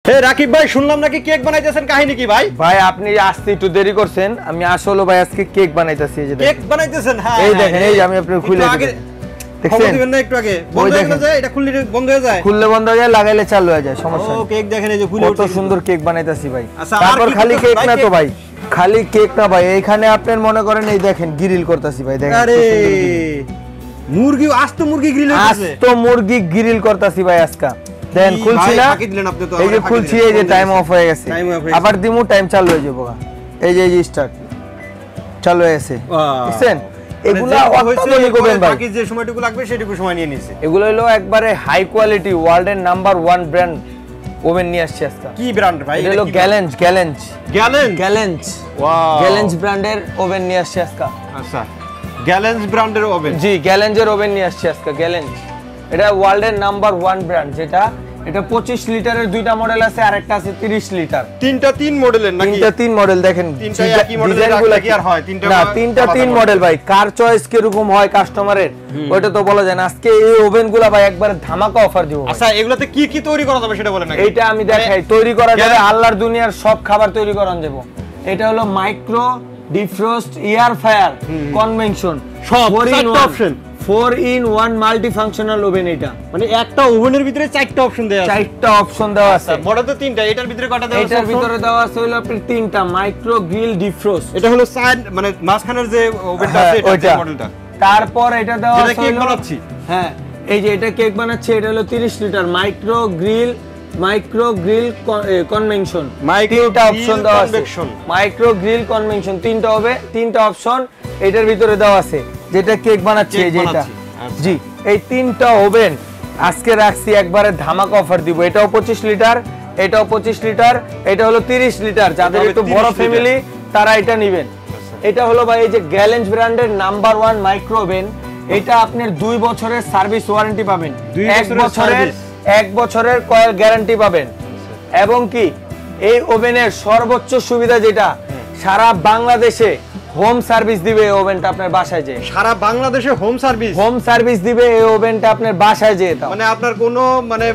হে রাকিব ভাই, শুনলাম নাকি কেক বানাইতেছেন, কাহিনী কি ভাই? ভাই আপনি আসতে একটু দেরি করছেন, আমি আসলে ভাই আজকে কেক বানাইতেছি। এই যে কেক বানাইতেছেন? হ্যাঁ এই দেখেন, এই যে আমি আপনাকে খুলে দিই। খবর দিবেন না একটু আগে? বন্ধ হয়ে যায়, এটা খুললে বন্ধ হয়ে যায়, খুললে বন্ধ হয়ে যায়, লাগাইলে চালু হয়ে যায়, সমস্যা নেই। ও কেক দেখেন এই যে ফুলে কত সুন্দর কেক বানাইতাছি ভাই। আচ্ছা, তারপর খালি কেক না তো ভাই, খালি কেক না ভাই, এইখানে আপনার মনে করেন এই দেখেন গ্রিল করতেছি ভাই। দেখেন আরে মুরগি, আস্ত মুরগি গ্রিল হইছে, আস্ত মুরগি গ্রিল করতেছি ভাই আজকে। দেন খুলছি না, এই যে খুলছি, এই যে টাইম অফ হয়ে গেছে, আবার দিমু টাইম চালু হয়ে যাবে। এই যে স্টার্ট চালু হয়ে গেছে, বুঝছেন? এগুলা অত্যাধুনিক ওভেন ভাই, বাকি যে সময়টুকু লাগবে সেটুকু সময় নিয়ে নিছে। এগুলো হলো একবারে হাই কোয়ালিটি ওয়ার্ল্ডের নাম্বার 1 ব্র্যান্ড ওভেন নিয়ে আসছে আজকে। কি ব্র্যান্ড ভাই? এটা হলো গ্যালেঞ্জ। ওয়াও, গ্যালেঞ্জ ব্র্যান্ডের ওভেন নিয়ে আসছে আজকে। আচ্ছা, গ্যালেঞ্জ ব্র্যান্ডের ওভেন? জি, গ্যালেঞ্জের ওভেন নিয়ে আসছে আজকে। গ্যালেঞ্জ এটা ওয়ার্ল্ডের নাম্বার 1 ব্র্যান্ড। যেটা এটা 25 লিটারের দুইটা মডেল আছে, আর একটা আছে 30 লিটার। তিনটা 3 মডেলের নাকি? তিনটা 3 মডেল। দেখেন তিনটা একই মডেলের কি আর হয়? তিনটা না, তিনটা 3 মডেল ভাই। কার চয়েস কি রকম হয় কাস্টমারের, ওইটা তো বলা যায় না। আজকে এই ওভেনগুলো ভাই একবার ধামাকা অফার দিব। আচ্ছা, এগুলাতে কি কি তৈরি করা যাবে সেটা বলেন না? এইটা আমি দেখাই। তৈরি করা যাবে আল্লাহর দুনিয়ার সব খাবার তৈরি করা যাবে। এটা হলো micro, defrost, air fryer, convention, সব চারটা option. 4 in 1 multi functional oven. এটা মানে একটা ওভেনের ভিতরে চারটা অপশন দেওয়া আছে। চারটা অপশন দেওয়া আছে। বড় তো তিনটা, এটার ভিতরে কয়টা দেওয়া আছে? এটার ভিতরে দেওয়া আছে হলো আপনার তিনটা, মাইক্রো, গ্রিল, ডিফ্রস্ট। এটা হলো সাইড মানে মাঝখানের যে ওভেনটা আছে, এটা মডেলটা। তারপর এটা দেওয়া আছে কেক বানাচ্ছি। হ্যাঁ, এই যে এটা কেক বানাচ্ছে, এটা হলো 30 লিটার মাইক্রো গ্রিল কনভেনশন। তিনটা অপশন দেওয়া আছে, মাইক্রো গ্রিল কনভেনশন তিনটা হবে, তিনটা অপশন এটার ভিতরে দেওয়া আছে, যেটা কেক বানাচ্ছে। এই যে এটা, জি, এই তিনটা ওভেন আজকে রাখছি একবারে ধামাকা অফার দিব। এটাও 25 লিটার, এটাও 25 লিটার, এটা হলো 30 লিটার। যাদের একটু বড় ফ্যামিলি তারা এটা নেবেন। এটা হলো ভাই এই যে গ্যালেঞ্জ ব্র্যান্ডের নাম্বার 1 মাইক্রো ওভেন। এটা আপনার 2 বছরের সার্ভিস ওয়ারেন্টি পাবেন, 1 বছরের কয়েল গ্যারান্টি পাবেন, এবং কি এই ওভেনের সর্বোচ্চ সুবিধা যেটা, সারা বাংলাদেশে হোম সার্ভিস দিবে এই ওভেনটা আপনার বাসায় যেয়ে। সারা বাংলাদেশে হোম সার্ভিস দিবে এই ওভেনটা আপনার বাসায় যেয়ে। মানে আপনার কোনো মানে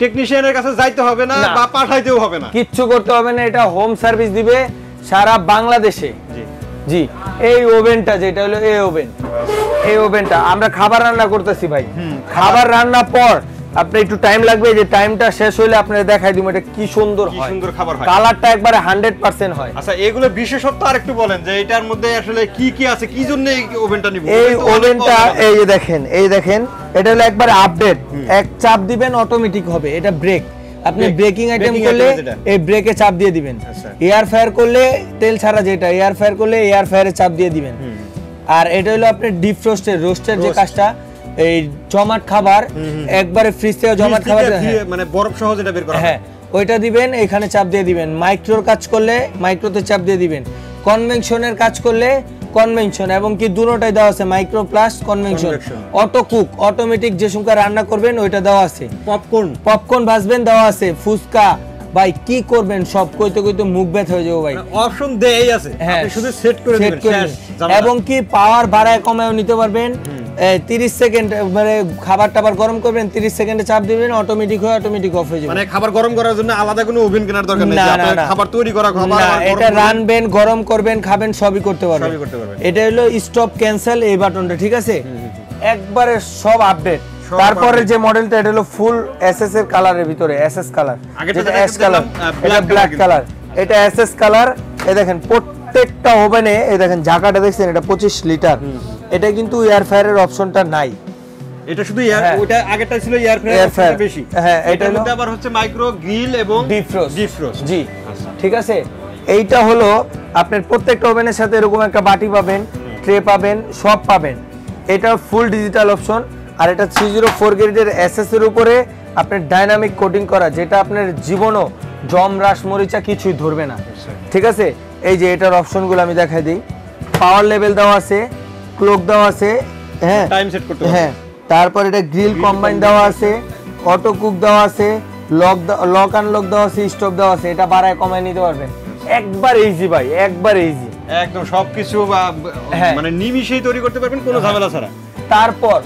টেকনিশিয়ানের কাছে যাইতে হবে না বা পাঠাইতেও হবে না, কিচ্ছু করতে হবে না, এটা হোম সার্ভিস দিবে সারা বাংলাদেশে। জি, এই ওভেনটা যেটা হলো এই ওভেনটা আমরা খাবার রান্না করতেছি ভাই। খাবার রান্নার পর আপনি একটু টাইম লাগবে, যে টাইমটা শেষ হইলে আপনাদের দেখাই দিব এটা কি সুন্দর হয়, সুন্দর খাবার হয়, কালারটা একবারে 100% হয়। আচ্ছা, এগুলো বিশেষত্ব আরেকটু বলেন যে এটার মধ্যে আসলে কি কি আছে, কি জন্য এই ওভেনটা নিব? এই ওভেনটা এই যে দেখেন এটা হলো একবারে আপডেট। এক চাপ দিবেন অটোমেটিক হবে, এটা ব্রেক। আপনি ব্রেকিং আইটেম করলে এই ব্রেকে চাপ দিয়ে দিবেন, এয়ার ফায়ার করলে তেল ছাড়া, যেটা এয়ার ফায়ার করলে এয়ার ফায়ারে চাপ দিয়ে দিবেন। আর এটা হলো আপনার ডিপ রোস্টের যে কাজটা, এই জমাট খাবার একবারে ফ্রিজ থেকে জমাট খাবার মানে বরফ সহ যেটা বের করা, হ্যাঁ ওইটা দিবেন, এখানে চাপ দিয়ে দিবেন। মাইক্রোর কাজ করলে মাইক্রোতে চাপ দিয়ে দিবেন, কনভেনশনের কাজ করলে কনভেনশন, এবং কি দুটোটাই দেওয়া আছে, micro plus convention. Auto cook, automatic যে সংখ্যা রান্না করবেন ওইটা দেওয়া আছে। পপকর্ন ভাজবেন দেওয়া আছে, ফুচকা ভাই কি করবেন সব কইতে মুখ ব্যথা হয়ে যাবে ভাই। অপশন দেই আছে, আপনি শুধু সেট করে দিবেন, এবং কি পাওয়ার বাড়ায় কমায়ও নিতে পারবেন। 30 সেকেন্ড মানে খাবার টাবার গরম করবেন, 30 সেকেন্ডে চাপ দিবেন, অটোমেটিক অফ হয়ে যাবে। মানে খাবার গরম করার জন্য আলাদা কোনো ওভেন কেনার দরকার নেই, আপনি খাবার তৈরি করা খাবার এটা রানবেন, গরম করবেন, খাবেন, সবই করতে পারবেন। এটা হলো স্টপ ক্যান্সেল এই বাটনটা, ঠিক আছে, একবারে সব আপডেট। তারপরে যে মডেলটা, এটা হলো ফুল এসএস এর কালারের ভিতরে, এসএস কালার, যেটা এস কালার, এটা ব্ল্যাক কালার, এটা এসএস কালার। এই দেখেন প্রত্যেকটা ওভেনে, এই দেখেন ঝাঁকাটা দেখছেন, এটা 25 লিটার। এটা কিন্তু এয়ার ফায়ারের অপশনটা নাই, এটা শুধু ওটা আগেরটা ছিল এয়ার ফায়ার বেশি। হ্যাঁ, এটা হলো আবার হচ্ছে মাইক্রো গ্রিল এবং ডিফ্রস্ট। জি, ঠিক আছে। এইটা হলো আপনার প্রত্যেকটা ওভেনের সাথে এরকম একটা বাটি পাবেন, ট্রে পাবেন, সব পাবেন। এটা ফুল ডিজিটাল অপশন। আর এটা 304 গ্রেডের এসএস এর উপরে আপনার ডাইনামিক কোটিং করা, যেটা আপনার জীবনও জম রাস মরিচা কিছুই ধরবে না, ঠিক আছে। এই যে এটার অপশনগুলো আমি দেখাই দিই। পাওয়ার লেভেল দেওয়া আছে, ক্লক দেওয়া আছে, হ্যাঁ টাইম সেট করতে, হ্যাঁ। তারপর এটা গ্রিল কম্বাইন দেওয়া আছে, অটো কুক দেওয়া আছে, লক আনলক দেওয়া আছে, স্টপ দেওয়া আছে। এটা বাড়ায় কমায় নিতে পারবেন, একবার ইজি ভাই, একবার ইজি, একদম সবকিছু মানে নিমিষেই তৈরি করতে পারবেন কোনো ঝামেলা ছাড়া। তারপর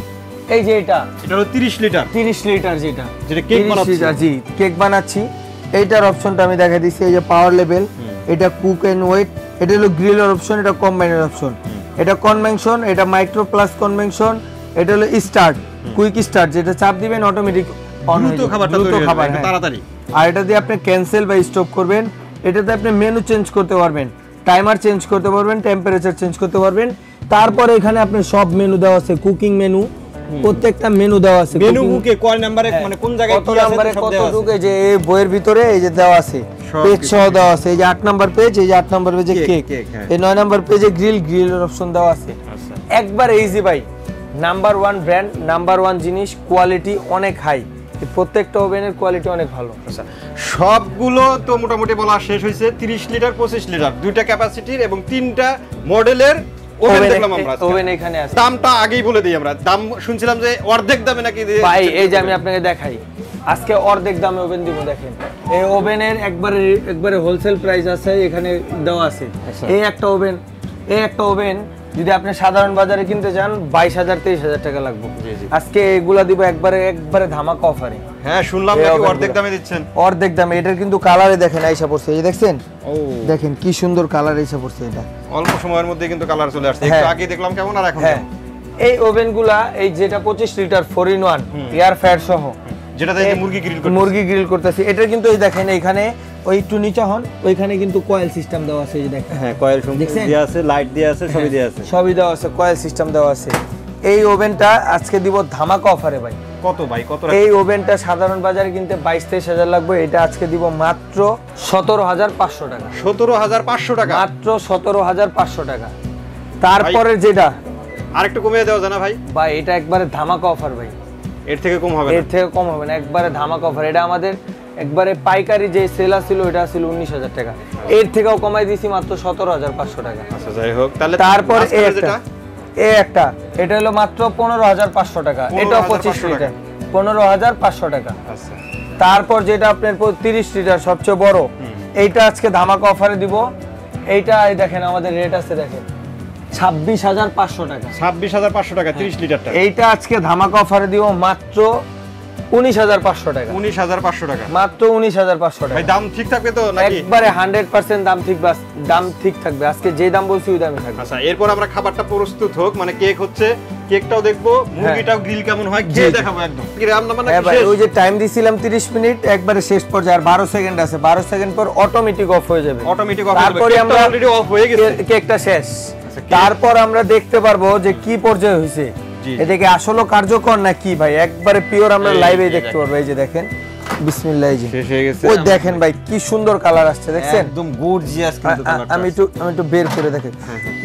এই যে এটা হলো 30 লিটার, যেটা কেক বানাচ্ছি। জি, কেক বানাচ্ছি। এইটার অপশনটা আমি দেখাই দিচ্ছি, এই যে পাওয়ার লেভেল, এটা কুক এন্ড ওয়েট, এটা হলো গ্রিলের অপশন, এটা কম্বাইনের অপশন, এটা কনভেনশন, এটা মাইক্রো প্লাস কনভেনশন, এটা হলো স্টার্ট কুইক স্টার্ট, যেটা চাপ দিবেন অটোমেটিক অন হয়ে যাবে, দ্রুত খাবার তাড়াতাড়ি। আর এটা দিয়ে আপনি ক্যান্সেল বা স্টপ করবেন, এটাতে আপনি মেনু চেঞ্জ করতে পারবেন, টাইমার চেঞ্জ করতে পারবেন, টেম্পারেচার চেঞ্জ করতে পারবেন। তারপরে এখানে আপনি সব মেনু দেওয়া আছে, কুকিং মেনু, প্রত্যেকটা মেনু দেওয়া আছে, মেনু বুকে কয় নম্বরে মানে কোন জায়গায় কত নম্বরে কত ঢুকে, যে এই বইয়ের ভিতরে এই যে দেওয়া আছে, পেজ সহ দেওয়া আছে, এই যে 8 নাম্বার পেজ, এই যে 8 নাম্বার পেজে কেক, এই 9 নাম্বার পেজে গ্রিলের অপশন দেওয়া আছে। একবার ইজি ভাই, নাম্বার 1 ব্র্যান্ড, নাম্বার 1 জিনিস, কোয়ালিটি অনেক হাই, প্রত্যেকটা ওভেনের কোয়ালিটি অনেক ভালো। আচ্ছা, সবগুলো তো মোটামুটি বলা শেষ হয়েছে। 30 লিটার 25 লিটার দুইটা ক্যাপাসিটির এবং তিনটা মডেলের ওভেন দেখলাম আমরা। ওভেন এখানে আছে, দামটা আগেই বলে দিই আমরা। দাম শুনছিলাম যে অর্ধেক দামে নাকি ভাই, এই যে আমি আপনাকে দেখাই, আজকে অর্ধেক দামে ওভেন দিব। দেখেন এই ওভেনের একবারে হোলসেল প্রাইস আছে, এখানে দেওয়া আছে। এই একটা ওভেন যদি আপনি সাধারণ বাজারে কিনতে চান 22,000-23,000 টাকা লাগবে। আজকে এগুলা দিব একবারে ধামাকা অফারে। হ্যাঁ, শুনলাম নাকি অর্ধেক দামে দিচ্ছেন। অর্ধেক দামে। এটার কিন্তু কালারে দেখেন আইসা পড়ছে, এই দেখছেন, দেখেন কি সুন্দর কালার আইসা পড়ছে। এটা অল্প সময়ের মধ্যে কিন্তু কালার চলে আসছে। একটু আগে দেখলাম কেমন, আর এখন হ্যাঁ। এই ওভেনগুলা, এই যেটা 25 লিটার 4-in-1 এয়ার ফ্রায়ার সহ, যেটাতে মুরগি গ্রিল করতেছি, এটা কিন্তু এই দেখেন এখানে ওই একটু নিচে হন, ওইখানে কিন্তু কয়েল সিস্টেম দেওয়া আছে, এই যে দেখেন। হ্যাঁ, কয়েল দেওয়া আছে, লাইট দেওয়া আছে, সবই দেওয়া আছে, সবই দেওয়া আছে, কয়েল সিস্টেম দেওয়া আছে। এই ওভেনটা আজকে দিব ধামাকা অফারে ভাই। কত ভাই, কত? এই ওভেনটা সাধারণ বাজারে কিনতে 22-23,000 লাগবে, এটা আজকে দিব মাত্র 17,500 টাকা। 17,500 টাকা, মাত্র 17,500 টাকা। তারপরে যেটা আরেকটু কমিয়ে দেওয়া যায় না ভাই? ভাই এটা একবারে ধামাকা অফার ভাই, এর থেকে কম হবে না? এর থেকে কম হবে না, একবারে ধামাকা অফার। এটা আমাদের একবারে পাইকারি যে সেলা ছিল, এটা ছিল 19,000 টাকা, এর থেকেও কমাই দিয়েছি মাত্র 17,500 টাকা। আচ্ছা, যাই হোক। তাহলে তারপর এটা হলো মাত্র 15,500 টাকা, এটাও 25 লিটার, 15,500 টাকা। আচ্ছা, তারপর যেটা আপনার 30 লিটার সবচেয়ে বড়, এইটা আজকে ধামাকা অফারে দিব। এইটা দেখেন আমাদের রেট আছে, দেখেন 26,500 টাকা। 26,500 টাকা 30 লিটারটা। এইটা আজকে ধামাকা অফারে দিব মাত্র 19,500 টাকা। 19,500 টাকা, মাত্র 19,500 টাকা। ভাই দাম ঠিক থাকবে তো নাকি? একবারে 100% দাম ঠিক থাকবে। আজকে যে দাম বলছি ওই দামই থাকবে। আচ্ছা, এরপর আমরা খাবারটা প্রস্তুত হোক, মানে কেক হচ্ছে, কেকটাও দেখবো, মুরগিটাও গ্রিল কেমন হয় খেয়ে দেখাবো একদম। কি রান্না বান্না কি শেষ? ওই যে টাইম দিছিলাম 30 মিনিট, একবারে শেষ পর্যায়ে আর 12 সেকেন্ড আছে, 12 সেকেন্ড পর অটোমেটিক অফ হয়ে যাবে। অটোমেটিক অফ হবে। তারপরে আমরা অলরেডি অফ হয়ে গেছে, কেকটা শেষ। তারপর আমরা দেখতে পারবো যে কি পর্যায়ে হয়েছে, এদিকে আসলে কার্যকর না কি ভাই, একবারে পিওর আমরা লাইভে দেখতে পারবো। এই যে দেখেন, বিসমিল্লাহ, এই যে শেষ হয়ে গেছে। ওই দেখেন ভাই কি সুন্দর কালার আসছে, দেখছেন? একদম গর্জিয়াস কিন্তু কালারটা। আমি একটু বের করে দেখেন,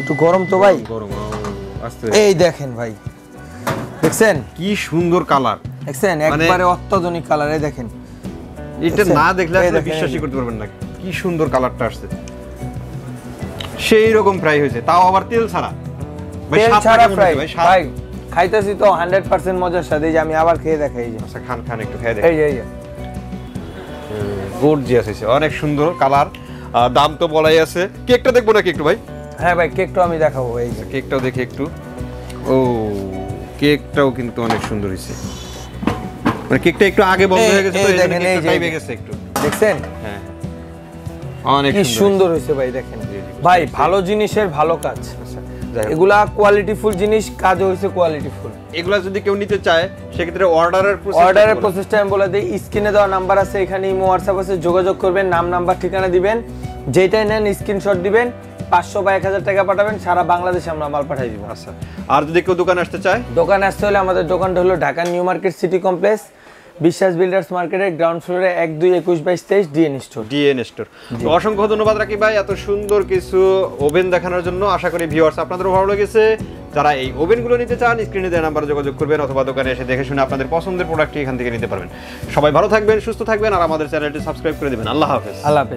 একটু গরম তো ভাই, গরম আস্তে। এই দেখেন ভাই, দেখছেন কি সুন্দর কালার, দেখছেন? একবারে অত্যাধুনিক কালার। এই দেখেন, এটা না দেখলে আপনি বিশ্বাসই করতে পারবেন না কি সুন্দর কালারটা আসছে। সেই রকম ফ্রাই হয়েছে, তাও আবার তেল ছাড়া। তেল ছাড়া ফ্রাই ভাই, খাইতেছি তো 100% মজার সাথে। যে আমি আবার খেয়ে দেখাই, যে আচ্ছা, খান একটু খেয়ে দেখেন। এই যে গর্জিয়াস হয়েছে, অনেক সুন্দর কালার। দাম তো বলাই আছে। কেকটা দেখবো নাকি একটু ভাই? হ্যাঁ ভাই, কেকটাও আমি দেখাবো। এই যে কেকটাও দেখি একটু। ও, কেকটাও কিন্তু অনেক সুন্দর হয়েছে। মানে কেকটা একটু আগে বন্ধ হয়ে গেছে তো, এই জন্য কেকটা টাইপে গেছে একটু। দেখছেন? হ্যাঁ, অনেক সুন্দর হয়েছে ভাই। দেখেন ভাই, ভালো জিনিসের ভালো কাজ। এগুলা কোয়ালিটিফুল জিনিস, কাজ হয়েছে কোয়ালিটিফুল। এগুলা যদি কেউ নিতে চায় সেক্ষেত্রে অর্ডারের প্রসেসটা আমি বলে দিই। স্ক্রিনে দেওয়া নাম্বার আছে, এখানে ইমো হোয়াটসঅ্যাপ আছে, যোগাযোগ করবেন, নাম নাম্বার ঠিকানা দিবেন, যেটাই নেন স্ক্রিনশট দিবেন, 500 বা 1000 টাকা পাঠাবেন, সারা বাংলাদেশে আমরা মাল পাঠিয়ে দিব। আচ্ছা, আর যদি কেউ দোকানে আসতে চায়? দোকানে আসতে হলে আমাদের দোকানটা হলো Dhaka new market city complex, বিশ্বাস বিল্ডার্স মার্কেটের গ্রাউন্ড ফ্লোরে 12212223 ডিএন স্টোর। তো অসংখ্য ধন্যবাদ রাকিব ভাই এত সুন্দর কিছু ওভেন দেখানোর জন্য। আশা করি ভিউয়ার্স আপনাদেরও ভালো লেগেছে। যারা এই ওভেনগুলো নিতে চান স্ক্রিনে দেওয়া নাম্বারে যোগাযোগ করবেন, অথবা দোকানে এসে দেখে শুনে আপনাদের পছন্দের প্রোডাক্টটি এখান থেকে নিতে পারবেন। সবাই ভালো থাকবেন, সুস্থ থাকবেন, আর আমাদের চ্যানেলটি সাবস্ক্রাইব করে দেবেন। আল্লাহ হাফেজ।